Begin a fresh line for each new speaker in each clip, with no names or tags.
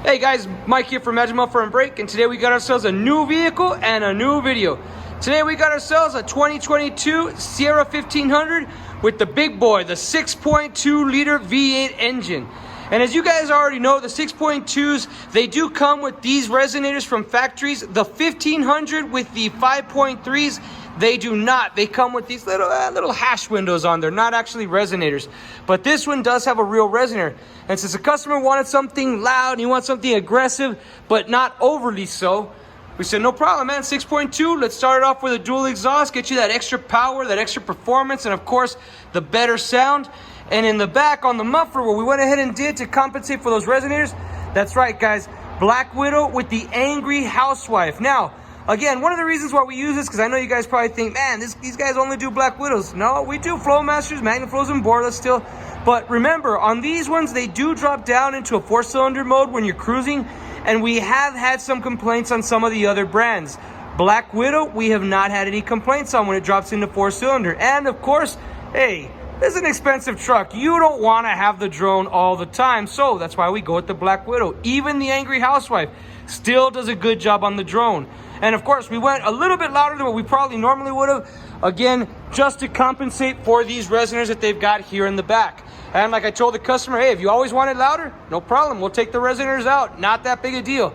Hey guys, Mike here from Muffler and Brake, and today we got ourselves a new vehicle and a new video. Today we got ourselves a 2022 Sierra 1500 with the big boy, the 6.2 liter V8 engine. And as you guys already know, the 6.2s, they do come with these resonators from factories. The 1500 with the 5.3s, they do not. They come with these little hash windows on there, not actually resonators. But this one does have a real resonator. And since the customer wanted something loud, and he wants something aggressive, but not overly so, we said, no problem, man, 6.2, let's start it off with a dual exhaust, get you that extra power, that extra performance, and of course, the better sound. And in the back on the muffler, what we went ahead and did to compensate for those resonators, that's right, guys, Black Widow with the Angry Housewife. Now, again, one of the reasons why we use this, because I know you guys probably think, man, these guys only do Black Widows. No, we do Flowmasters, Magnaflows, and Borlas still. But remember, on these ones, they do drop down into a 4-cylinder mode when you're cruising, and we have had some complaints on some of the other brands. Black Widow, we have not had any complaints on when it drops into 4-cylinder. And of course, hey, this is an expensive truck. You don't want to have the drone all the time, so that's why we go with the Black Widow. Even the Angry Housewife still does a good job on the drone. And of course, we went a little bit louder than what we probably normally would have, again, just to compensate for these resonators that they've got here in the back. And like I told the customer, hey, if you always want it louder, no problem, we'll take the resonators out. Not that big a deal.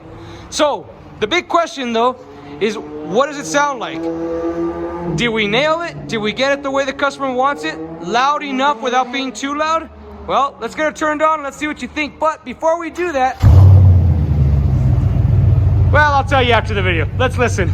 So the big question though is, what does it sound like? Did we nail it? Did we get it the way the customer wants it? Loud enough without being too loud? Well, let's get it turned on and let's see what you think. But before we do that, well, I'll tell you after the video. Let's listen.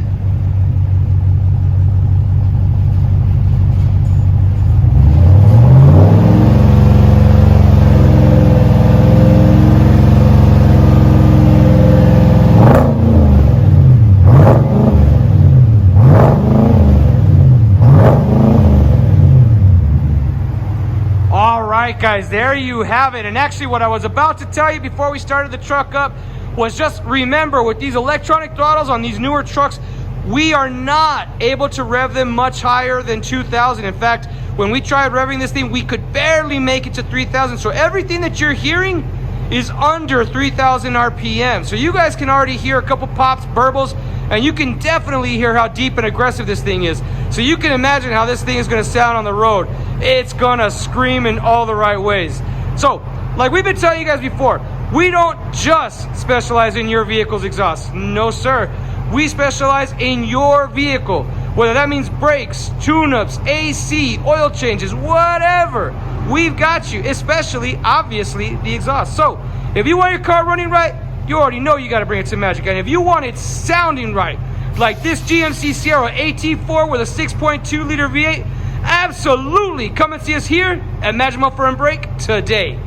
Alright guys, there you have it. And actually what I was about to tell you before we started the truck up was just remember, with these electronic throttles on these newer trucks, we are not able to rev them much higher than 2,000. In fact, when we tried revving this thing, we could barely make it to 3,000. So everything that you're hearing is under 3,000 RPM. So you guys can already hear a couple pops, burbles, and you can definitely hear how deep and aggressive this thing is. So you can imagine how this thing is gonna sound on the road. It's gonna scream in all the right ways. So, like we've been telling you guys before, we don't just specialize in your vehicle's exhaust. No, sir. We specialize in your vehicle. Whether that means brakes, tune-ups, AC, oil changes, whatever. We've got you, especially, obviously, the exhaust. So, if you want your car running right, you already know you got to bring it to Magic. And if you want it sounding right, like this GMC Sierra AT4 with a 6.2 liter V8, absolutely come and see us here at Muffler and Brake today.